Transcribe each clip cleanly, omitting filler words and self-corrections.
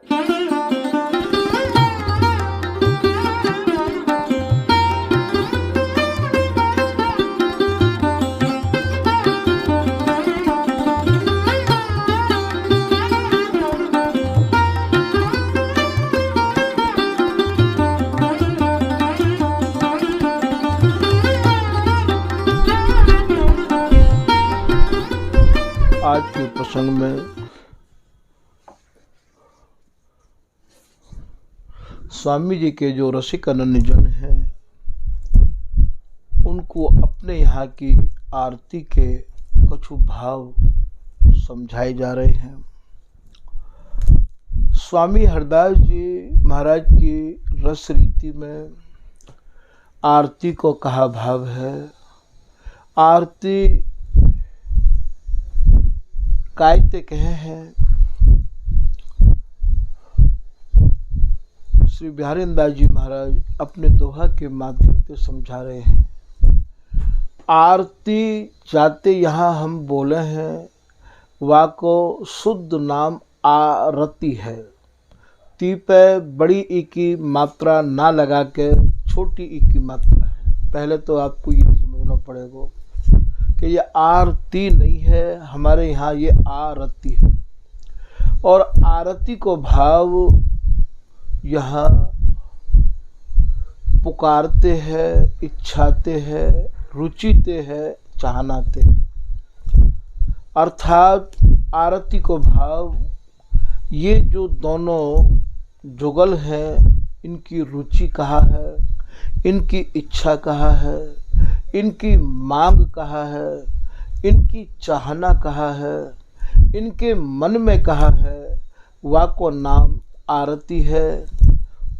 आज के प्रसंग में स्वामी जी के जो रसिक अनन्य जन हैं उनको अपने यहाँ की आरती के कुछ भाव समझाए जा रहे हैं। स्वामी हरदास जी महाराज की रस रीति में आरती को कहा भाव है। आरती कायते कहे हैं। श्री बिहारीदास जी महाराज अपने दोहा के माध्यम से समझा रहे हैं। आरती जाते यहाँ हम बोले हैं, वा को शुद्ध नाम आरती है। ती पे बड़ी ई की मात्रा ना लगा के छोटी ई की मात्रा है। पहले तो आपको ये समझना पड़ेगा कि ये आरती नहीं है, हमारे यहाँ ये आरती है। और आरती को भाव यहाँ पुकारते हैं, इच्छाते हैं, रुचिते हैं, चाहनाते हैं। अर्थात आरती को भाव ये जो दोनों जुगल हैं, इनकी रुचि कहाँ है, इनकी इच्छा कहाँ है, इनकी मांग कहाँ है, इनकी चाहना कहाँ है, इनके मन में कहाँ है, वा को नाम आरती है।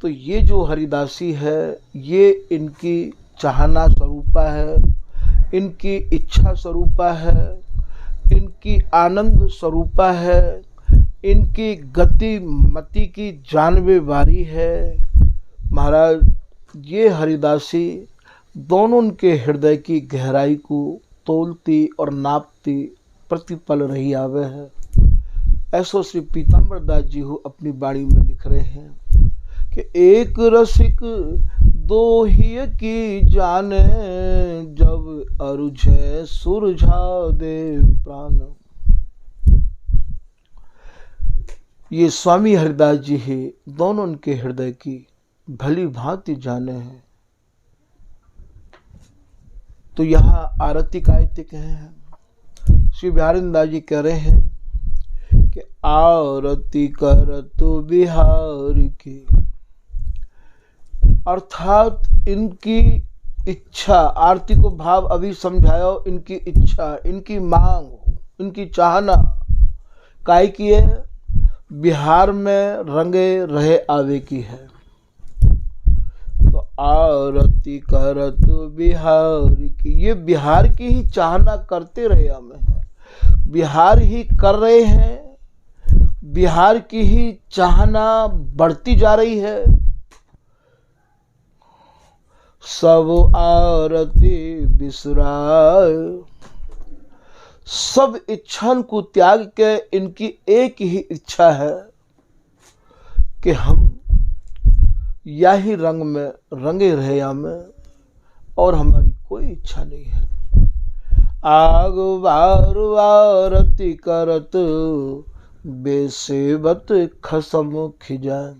तो ये जो हरिदासी है ये इनकी चाहना स्वरूपा है, इनकी इच्छा स्वरूपा है, इनकी आनंद स्वरूपा है, इनकी गति मति की जानवे वारी है। महाराज ये हरिदासी दोनों उनके हृदय की गहराई को तोलती और नापती प्रतिपल रही आवे है। ऐसो श्री पीताम्बर दास जी हो अपनी बाणी में लिख रहे हैं कि एक रसिक दो ही की जाने, जब अरुझे सुरझा दे प्राण। ये स्वामी हरिदास जी ही दोनों उनके हृदय की भली भांति जाने हैं। तो यहाँ आरती कायते कहे हैं। श्री बिहारीदास जी कह रहे हैं कि आरती करत बिहार की, अर्थात इनकी इच्छा, आरती को भाव अभी समझायो, इनकी इच्छा, इनकी मांग, इनकी चाहना काय की है, बिहार में रंगे रहे आवे की है। तो आरती करत बिहार की, ये बिहार की ही चाहना करते रहे हमें है, बिहार ही कर रहे हैं, बिहार की ही चाहना बढ़ती जा रही है। सब आरती बिसराय, सब इच्छान को त्याग के इनकी एक ही इच्छा है कि हम या ही रंग में रंगे रहे हमें, और हमारी कोई इच्छा नहीं है। आग बार आरती करत बेसेवत खसम खिजान।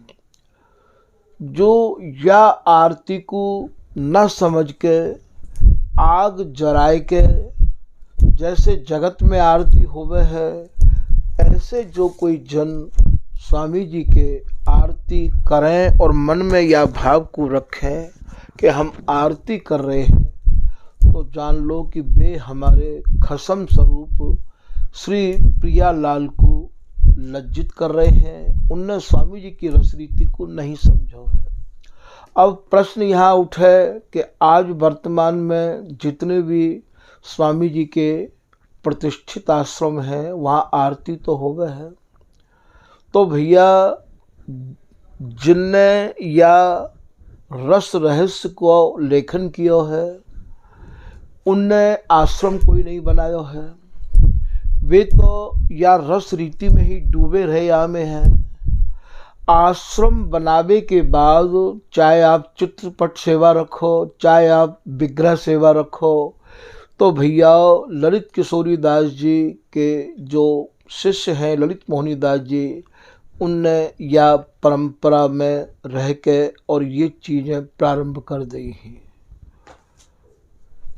जो या आरती को न समझ के आग जराए के, जैसे जगत में आरती होवे है, ऐसे जो कोई जन स्वामी जी के आरती करें और मन में यह भाव को रखें कि हम आरती कर रहे हैं, तो जान लो कि वे हमारे खसम स्वरूप श्री प्रियालाल को लज्जित कर रहे हैं। उनने स्वामी जी की रसरीति को नहीं समझा है। अब प्रश्न यहाँ उठे कि आज वर्तमान में जितने भी स्वामी जी के प्रतिष्ठित आश्रम हैं वहाँ आरती तो हो गए है, तो भैया जिनने या रस रहस्य को लेखन किया है उनने आश्रम कोई नहीं बनाया है। वे तो या रस रीति में ही डूबे रहे या में हैं। आश्रम बनावे के बाद चाहे आप चित्रपट सेवा रखो, चाहे आप विग्रह सेवा रखो, तो भैया ललित किशोरी दास जी के जो शिष्य हैं ललित मोहनी दास जी, उनने या परंपरा में रह के और ये चीज़ें प्रारंभ कर दी हैं।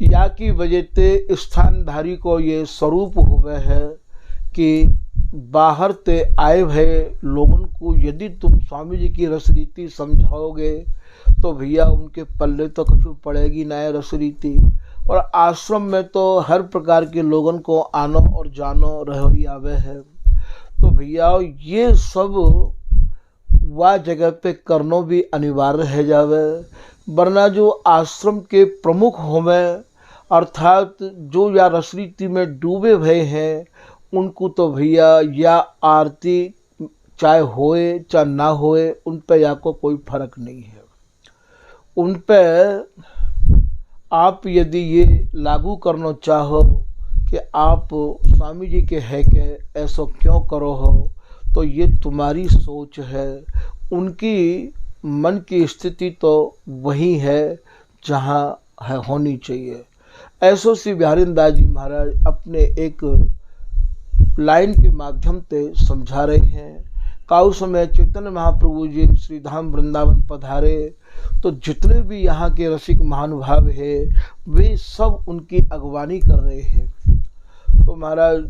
या की वजह से स्थानधारी को ये स्वरूप हुए है कि बाहर ते आए हुए लोगों को यदि तुम स्वामी जी की रसरीति समझाओगे तो भैया उनके पल्ले तो कुछ पड़ेगी ना रसरीति। और आश्रम में तो हर प्रकार के लोगों को आनो और जानो रहो ही आवे है, तो भैया ये सब वह जगह पे करनो भी अनिवार्य है जावे। वरना जो आश्रम के प्रमुख होवे अर्थात जो या रसरीति में डूबे हुए हैं उनको तो भैया या आरती चाहे होए चाहे ना होए उन पे या को कोई फर्क नहीं है। उन पे आप यदि ये लागू करना चाहो कि आप स्वामी जी के है के ऐसा क्यों करो हो, तो ये तुम्हारी सोच है। उनकी मन की स्थिति तो वही है जहाँ है होनी चाहिए। ऐसो श्री बिहारीन दास जी महाराज अपने एक लाइन के माध्यम से समझा रहे हैं। काउ समय चैतन्य महाप्रभु जी श्री धाम वृंदावन पधारे तो जितने भी यहाँ के रसिक महानुभाव है वे सब उनकी अगवानी कर रहे हैं। तो महाराज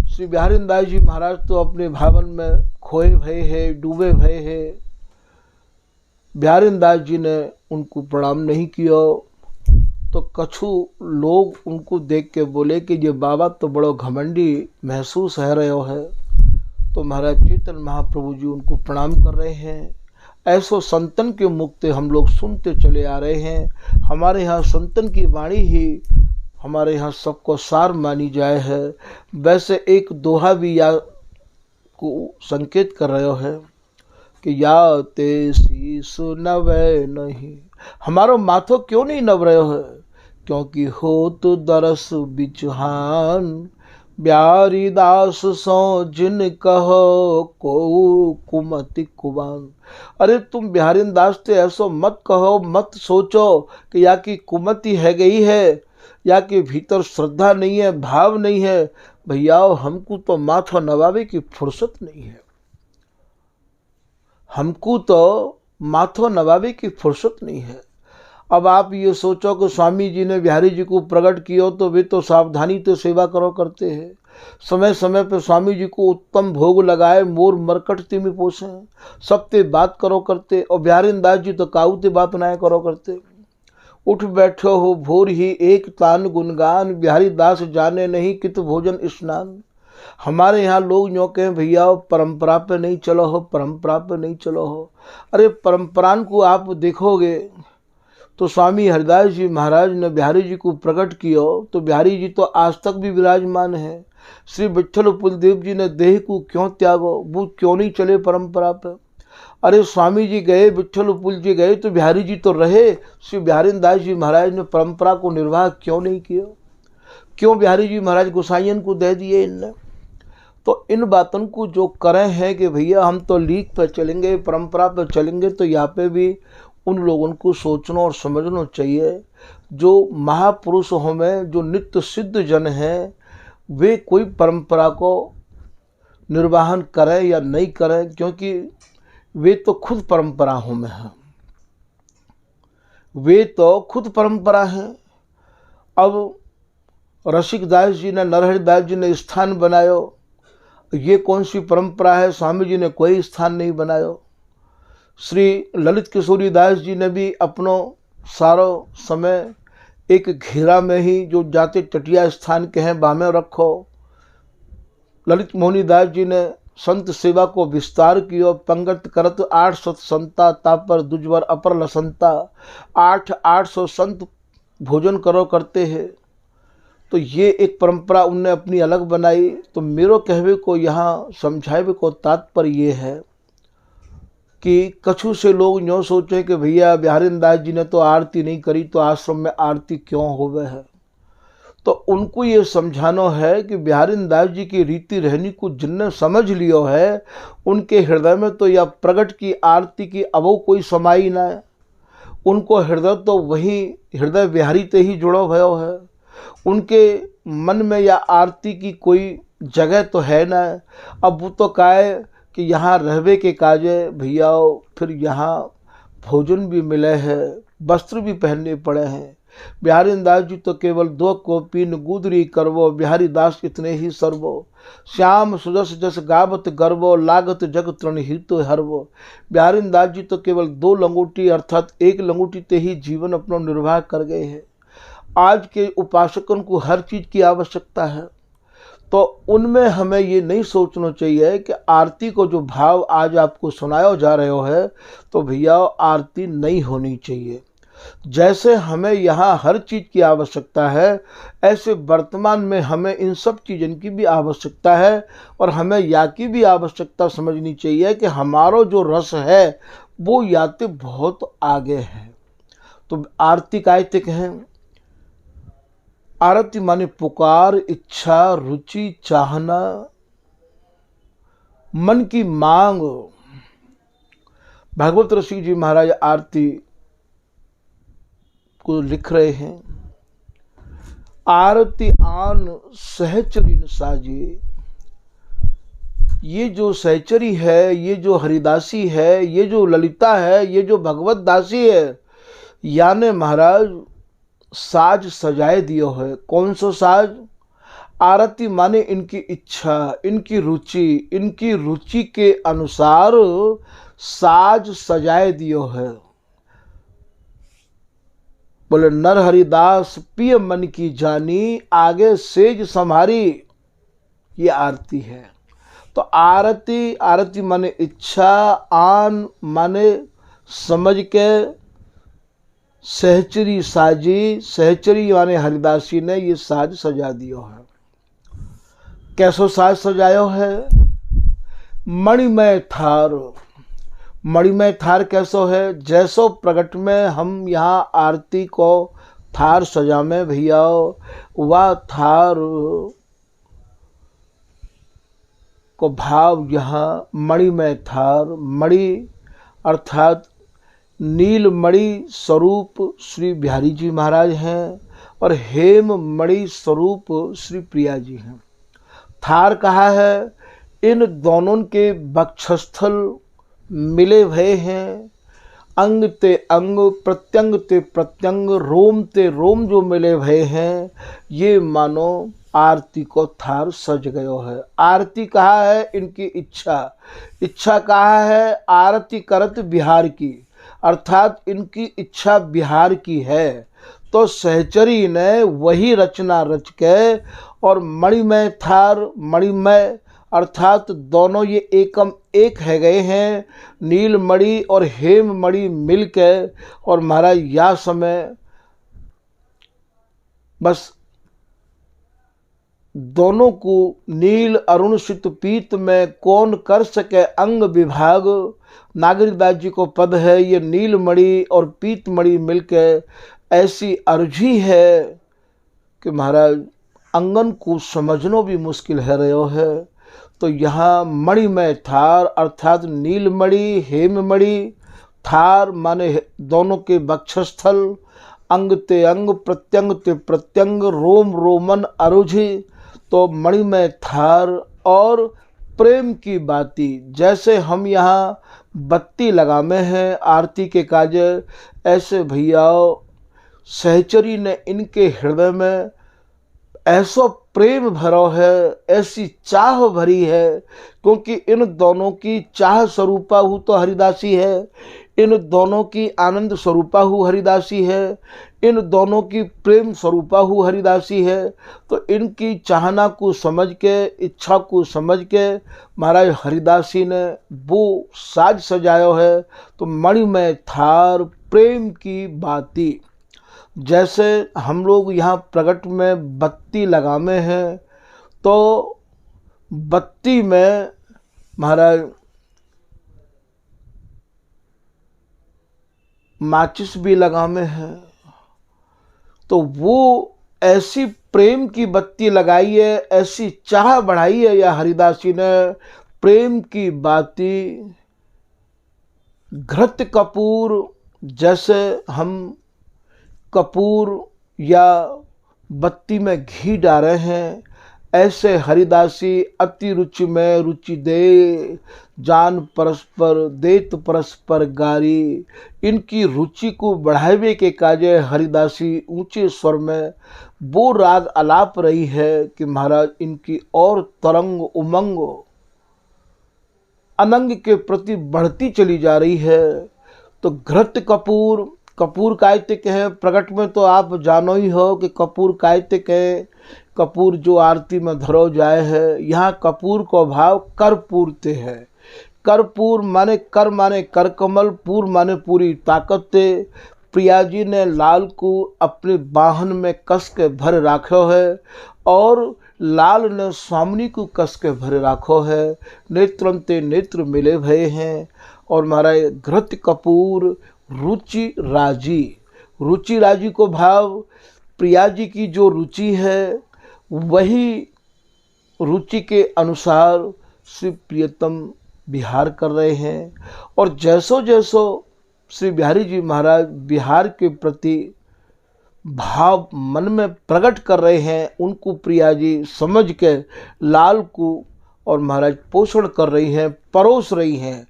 श्री बिहारीन दास जी महाराज तो अपने भावन में खोए भये है, डूबे भये है। बिहारीन दास जी ने उनको प्रणाम नहीं किया तो कछु लोग उनको देख के बोले कि ये बाबा तो बड़ो घमंडी महसूस है रहे हो है। तो महाराज चैतन्य महाप्रभु जी उनको प्रणाम कर रहे हैं। ऐसो संतन के मुख से हम लोग सुनते चले आ रहे हैं। हमारे यहाँ संतन की वाणी ही हमारे यहाँ सबको सार मानी जाए है। वैसे एक दोहा भी या को संकेत कर रहे हो है कि या ते शीस नवे नहीं, हमारो माथो क्यों नहीं नव रहे हो है, क्योंकि हो तो दरस बिचहान ब्यारी दास सो जिन कहो को कुमति कुबान। अरे तुम बिहारीन दास ते ऐसो मत कहो, मत सोचो कि या की कुमति है गई है या के भीतर श्रद्धा नहीं है, भाव नहीं है। भैया हमको तो माथा नवावे की फुर्सत नहीं है, हमको तो माथो नवावे की फुर्सत नहीं है। अब आप ये सोचो कि स्वामी जी ने बिहारी जी को प्रकट किया तो वे तो सावधानी तो सेवा करो करते हैं। समय समय पे स्वामी जी को उत्तम भोग लगाए, मोर मरकटती में पोसे, सबते बात करो करते। और बिहारीन दास जी तो काउते बात ना करो करते। उठ बैठो हो भोर ही एक तान गुणगान, बिहारी दास जाने नहीं कित भोजन स्नान। हमारे यहाँ लोग यूँ कहें भैया परंपरा पे नहीं चलो हो, परंपरा पे नहीं चलो हो। अरे परंपरान को आप देखोगे तो स्वामी हरिदास जी महाराज ने बिहारी जी को प्रकट किया तो बिहारी जी तो आज तक भी विराजमान है। श्री विठल उपलदेव जी ने देह को क्यों त्यागो, वो क्यों नहीं चले परंपरा पे। अरे स्वामी जी गए, विठल उपल जी गए तो बिहारी जी तो रहे। श्री बिहारीन दास जी महाराज ने परंपरा को निर्वाह क्यों नहीं किया, क्यों बिहारी जी महाराज गोसाइयन को दे दिए इनने। तो इन बातों को जो करें हैं कि भैया हम तो लीक पर चलेंगे, परंपरा पर चलेंगे, तो यहाँ पे भी उन लोगों को सोचना और समझना चाहिए। जो महापुरुष हमें जो नित्य सिद्ध जन हैं वे कोई परंपरा को निर्वाहन करें या नहीं करें, क्योंकि वे तो खुद परंपरा में हैं, वे तो खुद परंपरा हैं। अब रसिक दास जी ने, नरहरि दास जी ने स्थान बनायो, ये कौन सी परंपरा है, स्वामी जी ने कोई स्थान नहीं बनायो। श्री ललित किशोरी दास जी ने भी अपनो सारो समय एक घेरा में ही जो जाते टटिया स्थान के हैं बामे रखो। ललित मोहनी दास जी ने संत सेवा को विस्तार किया। पंगत करत 800 संता तापर दुजवर अपर लसंता, 800 संत भोजन करो करते हैं। तो ये एक परंपरा उनने अपनी अलग बनाई। तो मेरो कहवे को यहाँ समझावे को तात्पर्य ये है कि कछु से लोग यूँ सोचें कि भैया बिहारीन दास जी ने तो आरती नहीं करी तो आश्रम में आरती क्यों होवे है। तो उनको ये समझाना है कि बिहारी दास जी की रीति रहनी को जिनने समझ लियो है उनके हृदय में तो यह प्रगट की आरती की अबो कोई समाई ना है। उनको हृदय तो वही हृदय बिहारी ते ही जुड़ो भयो है। उनके मन में या आरती की कोई जगह तो है ना। अब वो तो काहे कि यहाँ रहवे के काजे भैया फिर यहाँ भोजन भी मिले हैं, वस्त्र भी पहनने पड़े हैं। बिहारी दास जी तो केवल दो कोपीन गुदरी करवो, बिहारी दास इतने ही सर्वो। श्याम सुजस जस गावत गर्वो, लागत जग तृण ही तो हरवो। बिहारी दास जी तो केवल दो लंगोटी अर्थात एक लंगोटी ते ही जीवन अपना निर्वाह कर गए हैं। आज के उपासकों को हर चीज की आवश्यकता है, तो उनमें हमें ये नहीं सोचना चाहिए कि आरती को जो भाव आज आपको सुनाया जा रहे है तो भैया आरती नहीं होनी चाहिए। जैसे हमें यहाँ हर चीज़ की आवश्यकता है ऐसे वर्तमान में हमें इन सब चीज़ों की भी आवश्यकता है। और हमें या की भी आवश्यकता समझनी चाहिए कि हमारा जो रस है वो या तो बहुत आगे है। तो आरती कायतिक है। आरती माने पुकार, इच्छा, रुचि, चाहना, मन की मांग। भागवत ऋषि जी महाराज आरती को लिख रहे हैं, आरती आन सहचरी न साजे। ये जो सहचरी है, ये जो हरिदासी है, ये जो ललिता है, ये जो भगवत दासी है, याने महाराज साज सजाए दियो है। कौन सा साज? आरती माने इनकी इच्छा, इनकी रुचि के अनुसार साज सजाए दियो है। बोले नर हरिदास पिय मन की जानी, आगे सेज संहारी। ये आरती है। तो आरती माने इच्छा, आन माने समझ के, सहचरी साजी, सहचरी माने हरिदासी ने ये साज सजा दियो है। कैसो साज सजायो है? मणिमय थार। मणिमय थार कैसो है? जैसो प्रगट में हम यहाँ आरती को थार सजा में भैया, वह थार को भाव यहाँ मणिमय थार। मणि अर्थात नीलमणि स्वरूप श्री बिहारी जी महाराज हैं और हेम मणि स्वरूप श्री प्रिया जी हैं। थार कहा है, इन दोनों के वक्षस्थल मिले भय हैं। अंग ते अंग, प्रत्यंग ते प्रत्यंग, रोम ते रोम जो मिले भय हैं, ये मानो आरती को थार सज गयो है। आरती कहा है इनकी इच्छा कहा है आरती करत बिहार की, अर्थात इनकी इच्छा बिहार की है। तो सहचरी ने वही रचना रच के और मणिमय थार, मणिमय अर्थात दोनों ये एकम एक है गए हैं। नीलमणि और हेममणि मिलके और महाराज या समय बस दोनों को नील अरुण शीत पीत में कौन कर सके अंग विभाग। नागरिकदास जी को पद है, ये नीलमणि और पीतमणि मिलके ऐसी अर्जी है कि महाराज अंगन को समझना भी मुश्किल है रहो है। तो यहाँ मणिमय थार अर्थात नीलमणि हेममणि, थार माने दोनों के वक्षस्थल, अंग ते अंग, प्रत्यंग ते प्रत्यंग, रोम रोमन अरुझि। तो मणिमय थार और प्रेम की बाती। जैसे हम यहाँ बत्ती लगामे हैं आरती के काजे, ऐसे भैया सहचरी ने इनके हृदय में ऐसा प्रेम भरो है, ऐसी चाह भरी है, क्योंकि इन दोनों की चाह स्वरूपा हूँ तो हरिदासी है, इन दोनों की आनंद स्वरूपा हूँ हरिदासी है, इन दोनों की प्रेम स्वरूपा हूँ हरिदासी है। तो इनकी चाहना को समझ के, इच्छा को समझ के महाराज हरिदासी ने वो साज सजायो है। तो मणिमय थार प्रेम की बाती। जैसे हम लोग यहाँ प्रगट में बत्ती लगामे हैं, तो बत्ती में महाराज माचिस भी लगामे हैं। तो वो ऐसी प्रेम की बत्ती लगाई है, ऐसी चाह बढ़ाई है या हरिदासी ने, प्रेम की बाती घृत कपूर, जैसे हम कपूर या बत्ती में घी डाले हैं, ऐसे हरिदासी अति रुचि में रुचि दे, जान परस्पर देत परस्पर गारी। इनकी रुचि को बढ़ावे के काजे हरिदासी ऊंचे स्वर में वो राग आलाप रही है कि महाराज इनकी और तरंग उमंग अनंग के प्रति बढ़ती चली जा रही है। तो घृत कपूर, कपूर कायतिक है, प्रकट में तो आप जानो ही हो कि कपूर कायतिक है, कपूर जो आरती में धरो जाए है। यहाँ कपूर को भाव कर्पूरते है। कर्पूर माने कर माने कर कमल, पूर माने पूरी ताकत। प्रिया जी ने लाल को अपने बाहन में कस के भर राखो है और लाल ने स्वामिनी को कस के भर राखो है। नेत्रंते नेत्र मिले भय हैं। और महाराज घृत कपूर रुचि राजी, रुचि राजी को भाव प्रिया जी की जो रुचि है वही रुचि के अनुसार श्री प्रियतम विहार कर रहे हैं। और जैसो जैसो श्री बिहारी जी महाराज बिहार के प्रति भाव मन में प्रकट कर रहे हैं, उनको प्रिया जी समझ के लाल को और महाराज पोषण कर रही हैं, परोस रही हैं।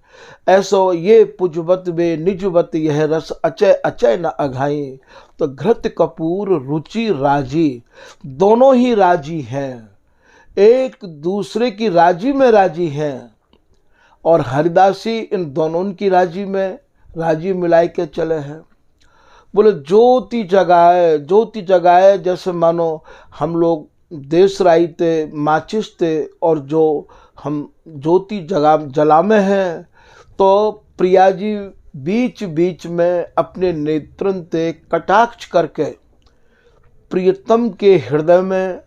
ऐसो ये पुजबत वे निजबत यह रस अचय अचय न अघाई। तो घृत कपूर रुचि राजी, दोनों ही राजी हैं, एक दूसरे की राजी में राजी हैं। और हरिदासी इन दोनों की राजी में राजी मिलाई के चले हैं। बोले ज्योति जगाए, ज्योति जगाए, जैसे मानो हम लोग देश राई थे, माचिस थे, और जो हम ज्योति जला में हैं। तो प्रिया जी बीच बीच में अपने नेत्रन ते कटाक्ष करके प्रियतम के हृदय में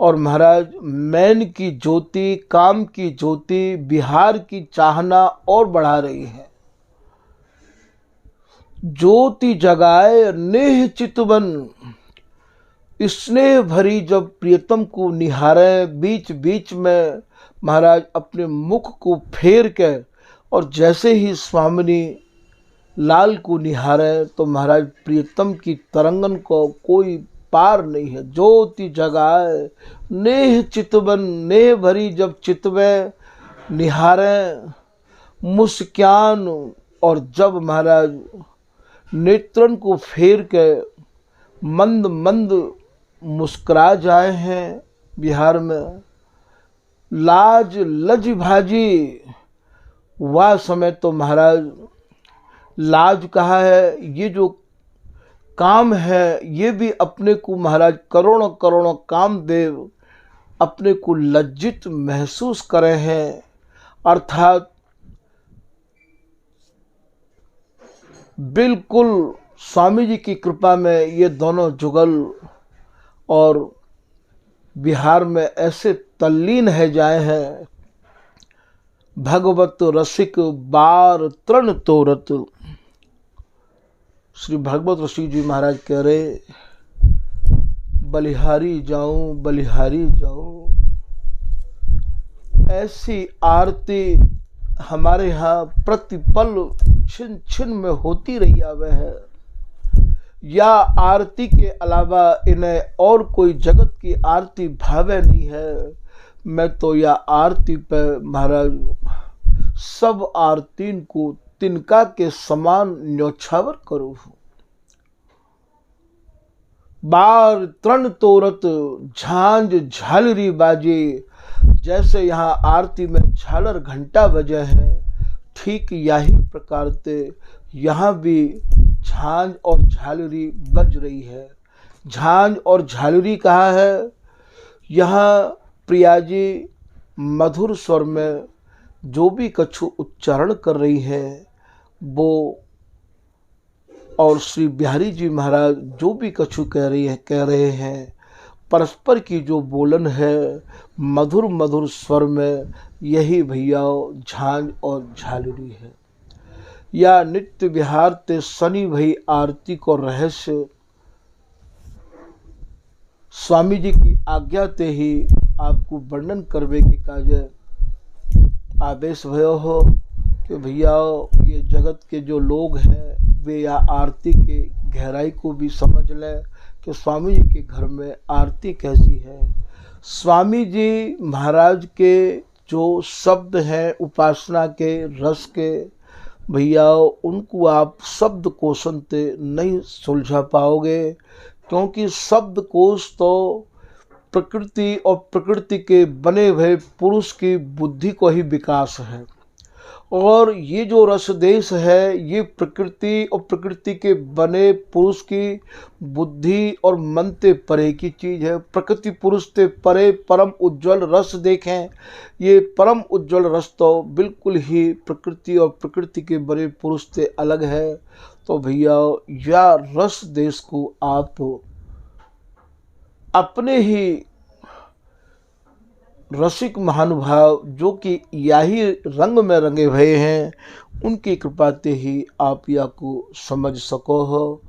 और महाराज मैन की ज्योति, काम की ज्योति, बिहार की चाहना और बढ़ा रही है। ज्योति जगाए नेह चितवन, स्नेह भरी जब प्रियतम को निहारे, बीच बीच में महाराज अपने मुख को फेर के और जैसे ही स्वामिनी लाल को निहारे तो महाराज प्रियतम की तरंगन को कोई पार नहीं है। ज्योति जगाए नेह चितवन, नेह भरी जब चितवे निहारे मुस्कान, और जब महाराज नेत्रन को फेर के मंद मंद मुस्कुरा जाए हैं बिहार में, लाज लज भाजी, वह समय तो महाराज लाज कहा है। ये जो काम है ये भी अपने को महाराज करोड़ों करोड़ों कामदेव अपने को लज्जित महसूस करे हैं। अर्थात बिल्कुल स्वामी जी की कृपा में ये दोनों जुगल और बिहार में ऐसे तल्लीन है जाए हैं। भगवत रसिक बार तृण तोरत, श्री भगवत ऋषि जी महाराज कह रहे बलिहारी जाऊं बलिहारी जाऊं। ऐसी आरती हमारे यहाँ प्रतिपल छिन छिन में होती रही आवे है। या आरती के अलावा इन्हें और कोई जगत की आरती भावे नहीं है। मैं तो या आरती पे महाराज सब आरतीन को तिनका के समान न्योछावर करूँ। बार तृण तोरत झांझ झालरी बाजे, जैसे यहाँ आरती में झालर घंटा बजे हैं, ठीक यही प्रकार से यहाँ भी झांझ और झालरी बज रही है। झांझ और झालरी कहा है, यहाँ प्रिया जी मधुर स्वर में जो भी कछु उच्चारण कर रही है वो, और श्री बिहारी जी महाराज जो भी कछु कह रहे हैं, परस्पर की जो बोलन है मधुर मधुर स्वर में, यही भैया झांझ और झालरी है। या नित्य विहार ते शनि भई आरती को रहस्य स्वामी जी की आज्ञा ते ही आपको वर्णन करवे के काज आदेश भयो हो कि भैया ये जगत के जो लोग हैं वे या आरती के गहराई को भी समझ लें कि स्वामी जी के घर में आरती कैसी है। स्वामी जी महाराज के जो शब्द हैं उपासना के रस के, भैया उनको आप शब्द कोश से नहीं सुलझा पाओगे, क्योंकि शब्द कोश तो प्रकृति और प्रकृति के बने हुए पुरुष की बुद्धि को ही विकास है, और ये जो रस देश है ये प्रकृति और प्रकृति के बने पुरुष की बुद्धि और मन ते परे की चीज़ है। प्रकृति पुरुष ते परे परम उज्जवल रस देखें, ये परम उज्जवल रस तो बिल्कुल ही प्रकृति और प्रकृति के बड़े पुरुष से अलग है। तो भैया या रस देश को आप अपने ही रसिक महानुभाव जो कि यही रंग में रंगे हुए हैं उनकी कृपा से ही आप या को समझ सको हो,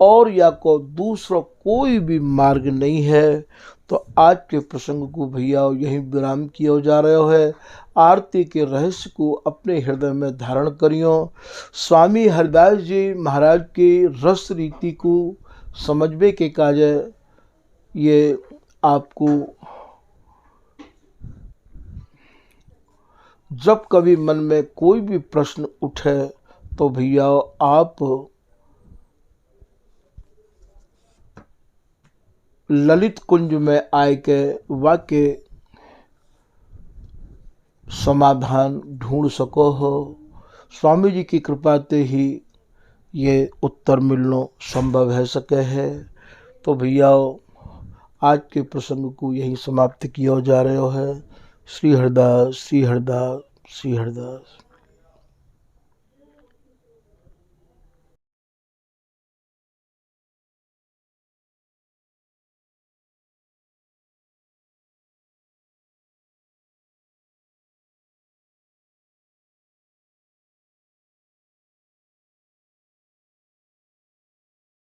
और या को दूसरा कोई भी मार्ग नहीं है। तो आज के प्रसंग को भैया यही विराम किया जा रहा है। आरती के रहस्य को अपने हृदय में धारण करियो। स्वामी हरिदास जी महाराज की रस रीति को समझने के काज ये आपको जब कभी मन में कोई भी प्रश्न उठे तो भैया आप ललित कुंज में आए के वाक्य समाधान ढूंढ सको हो। स्वामी जी की कृपा से ही ये उत्तर मिलना संभव है सके है। तो भैया आज के प्रसंग को यही समाप्त किया जा रहा है। श्री हरिदास, श्री हरिदास, श्री हरिदास।